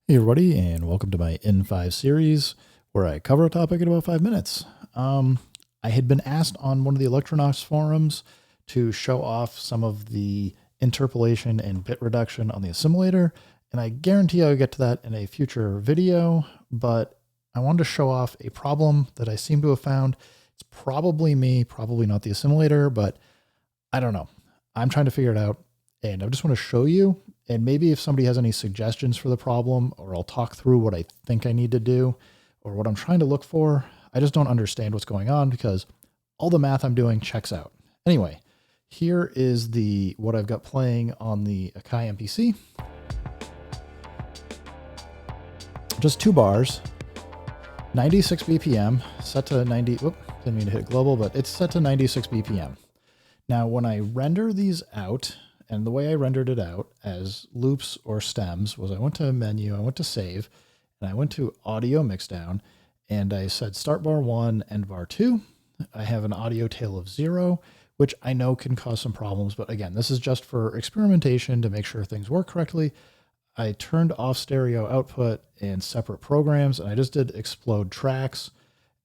Hey everybody, and welcome to my in5 series where I cover a topic in about 5 minutes. I had been asked on one of the Electronauts forums to show off some of the interpolation and bit reduction on the Assimil8or, and I guarantee I'll get to that in a future video, but I wanted to show off a problem that I seem to have found. It's probably me, probably not the Assimil8or, but I don't know. I'm trying to figure it out, and I just want to show you. And maybe if somebody has any suggestions for the problem, or I'll talk through what I think I need to do or what I'm trying to look for. I just don't understand what's going on because all the math I'm doing checks out. Anyway, here is what I've got playing on the Akai MPC. Just 2 bars, 96 BPM, set to 90. Whoop, didn't mean to hit global, but it's set to 96 BPM. Now, when I render these out, and the way I rendered it out as loops or stems was I went to menu, I went to save, and I went to audio mixdown, and I said start bar 1, end bar 2. I have an audio tail of 0, which I know can cause some problems, but again, this is just for experimentation to make sure things work correctly. I turned off stereo output and separate programs, and I just did explode tracks,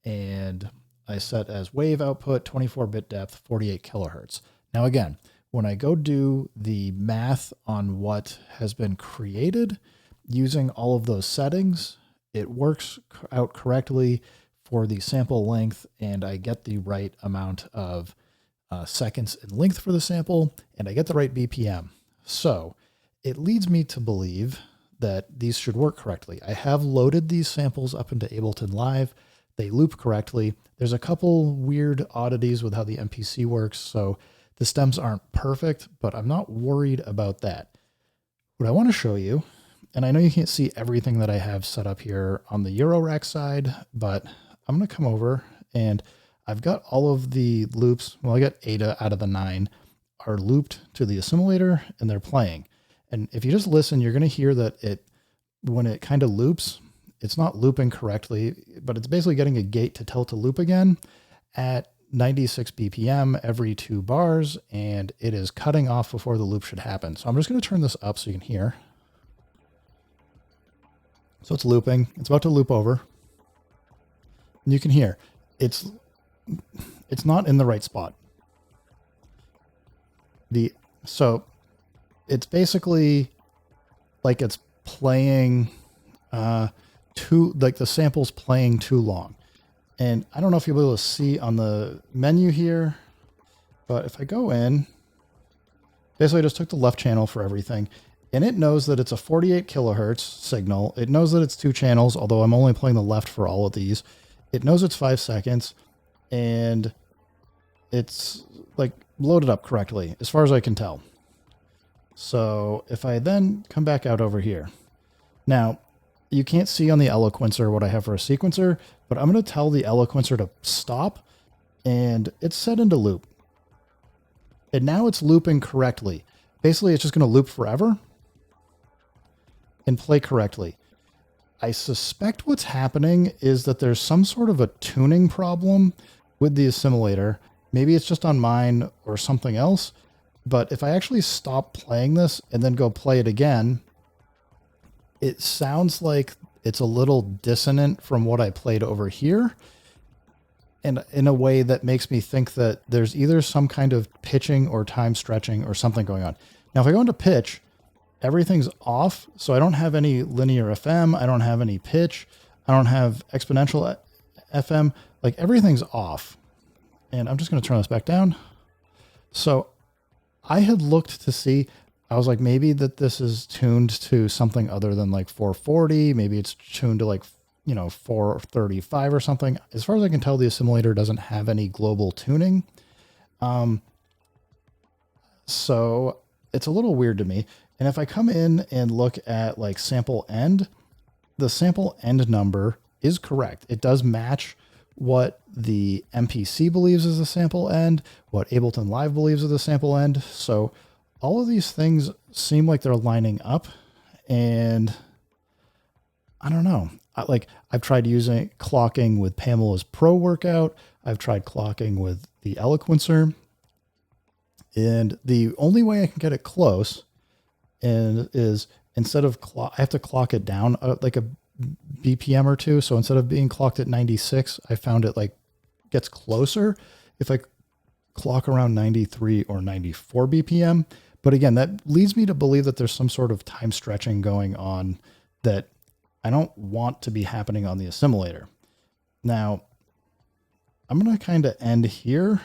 and I set as wave output, 24-bit depth, 48 kilohertz. Now again, when I go do the math on what has been created using all of those settings, it works out correctly for the sample length, and I get the right amount of seconds in length for the sample, and I get the right BPM. So it leads me to believe that these should work correctly. I have loaded these samples up into Ableton Live. They loop correctly. There's a couple weird oddities with how the MPC works, so the stems aren't perfect, but I'm not worried about that. What I want to show you, and I know you can't see everything that I have set up here on the Eurorack side, but I'm going to come over and I've got all of the loops. Well, I got 8 out of the 9 are looped to the Assimil8or and they're playing. And if you just listen, you're going to hear that when it kind of loops, it's not looping correctly, but it's basically getting a gate to tell it to loop again at 96 BPM every 2 bars, and it is cutting off before the loop should happen. So I'm just going to turn this up so you can hear. So it's looping. It's about to loop over. And you can hear it's not in the right spot. So it's basically like it's playing like the sample's playing too long. And I don't know if you'll be able to see on the menu here, but if I go in, basically I just took the left channel for everything, and it knows that it's a 48 kilohertz signal. It knows that it's 2 channels, although I'm only playing the left for all of these. It knows it's 5 seconds, and it's like loaded up correctly as far as I can tell. So if I then come back out over here, now you can't see on the Eloquencer what I have for a sequencer, but I'm going to tell the Eloquencer to stop, and it's set into loop. And now it's looping correctly. Basically, it's just going to loop forever and play correctly. I suspect what's happening is that there's some sort of a tuning problem with the Assimil8or. Maybe it's just on mine or something else. But if I actually stop playing this and then go play it again, it sounds like it's a little dissonant from what I played over here, and in a way that makes me think that there's either some kind of pitching or time stretching or something going on. Now, if I go into pitch, everything's off, so I don't have any linear FM, I don't have any pitch, I don't have exponential FM, like everything's off. And I'm just going to turn this back down. So I had looked to see, I was like, maybe that this is tuned to something other than like 440. Maybe it's tuned to like, 435 or something. As far as I can tell, the Assimil8or doesn't have any global tuning. So it's a little weird to me. And if I come in and look at like sample end, the sample end number is correct. It does match what the MPC believes is the sample end, what Ableton Live believes is the sample end. So all of these things seem like they're lining up, and I don't know. I've tried using clocking with Pamela's Pro workout. I've tried clocking with the Eloquencer, and the only way I can get it close is instead of I have to clock it down like a BPM or two. So instead of being clocked at 96, I found it like gets closer if I clock around 93 or 94 BPM. But again, that leads me to believe that there's some sort of time stretching going on that I don't want to be happening on the Assimil8or. Now, I'm going to kind of end here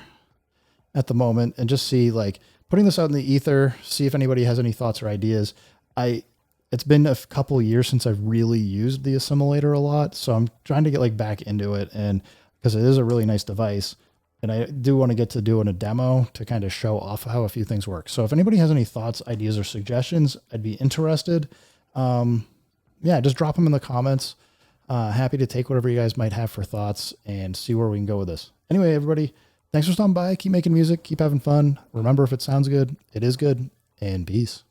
at the moment and just see, like, putting this out in the ether, see if anybody has any thoughts or ideas. It's been a couple years since I've really used the Assimil8or a lot, so I'm trying to get like back into it, and because it is a really nice device, and I do want to get to doing a demo to kind of show off how a few things work. So if anybody has any thoughts, ideas, or suggestions, I'd be interested. Yeah, just drop them in the comments. Happy to take whatever you guys might have for thoughts and see where we can go with this. Anyway, everybody, thanks for stopping by. Keep making music. Keep having fun. Remember, if it sounds good, it is good. And peace.